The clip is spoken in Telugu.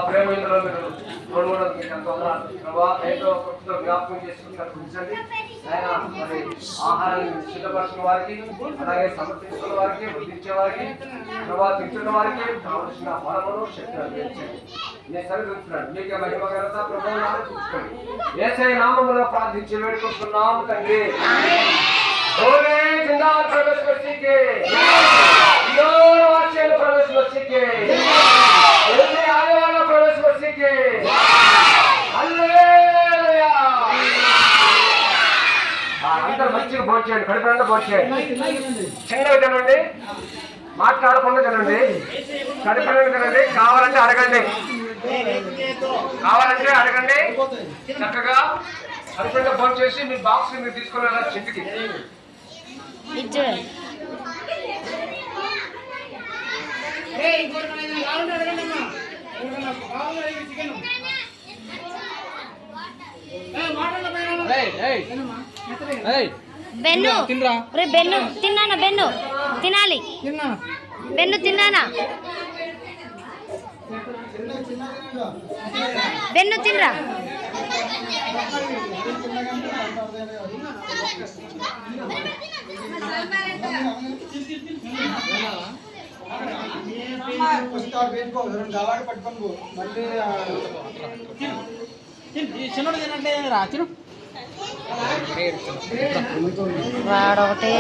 ప్రేమ ఇందులో మీరు తోడుకోవడం మీకు ఎంతో ప్రభావ ఎంతో జ్ఞాపకం చేసుకుని కల్పించండి. ఆయన మరి ఆహారాన్ని సిద్ధపరచిన వారికి, అలాగే సమర్పించుకున్న వారికి, వృద్ధించే వారికి, ప్రభావ తింటున్న వారికి కావలసిన బలమును శక్తిని అందించండి. నేను సరిదిస్తున్నాను. మీకే మహిమ ఘనత ప్రభావం ఆలోచించుకోండి. యేసయ్య నామములో ప్రార్థించి వేడుకుంటున్నాము తండ్రి. बोले जिंदाबाद प्रवेश मसीह के, इंदौर वासियों प्रवेश मसीह के, बोले आने वाला प्रवेश मसीह के, हालेलुया। అందరూ మంచిగా భోంచేయండి, కడుపునంతా భోంచేయండి. చిన్నగా తినండి, మాట్లాడకుండా తినండి, కడుపునంతా తినండి. కావాలంటే అడగండి, చక్కగా కడుపునంతా భోంచేసి మీ బాక్స్ మీరు తీసుకుని వెళ్ళాలి చెట్టుకి. బెన్ను బెన్ను తిన్నానా? బెన్ను తినాలి, బెన్ను తిన్నానా? బెన్ను తినరా? వాడొకటే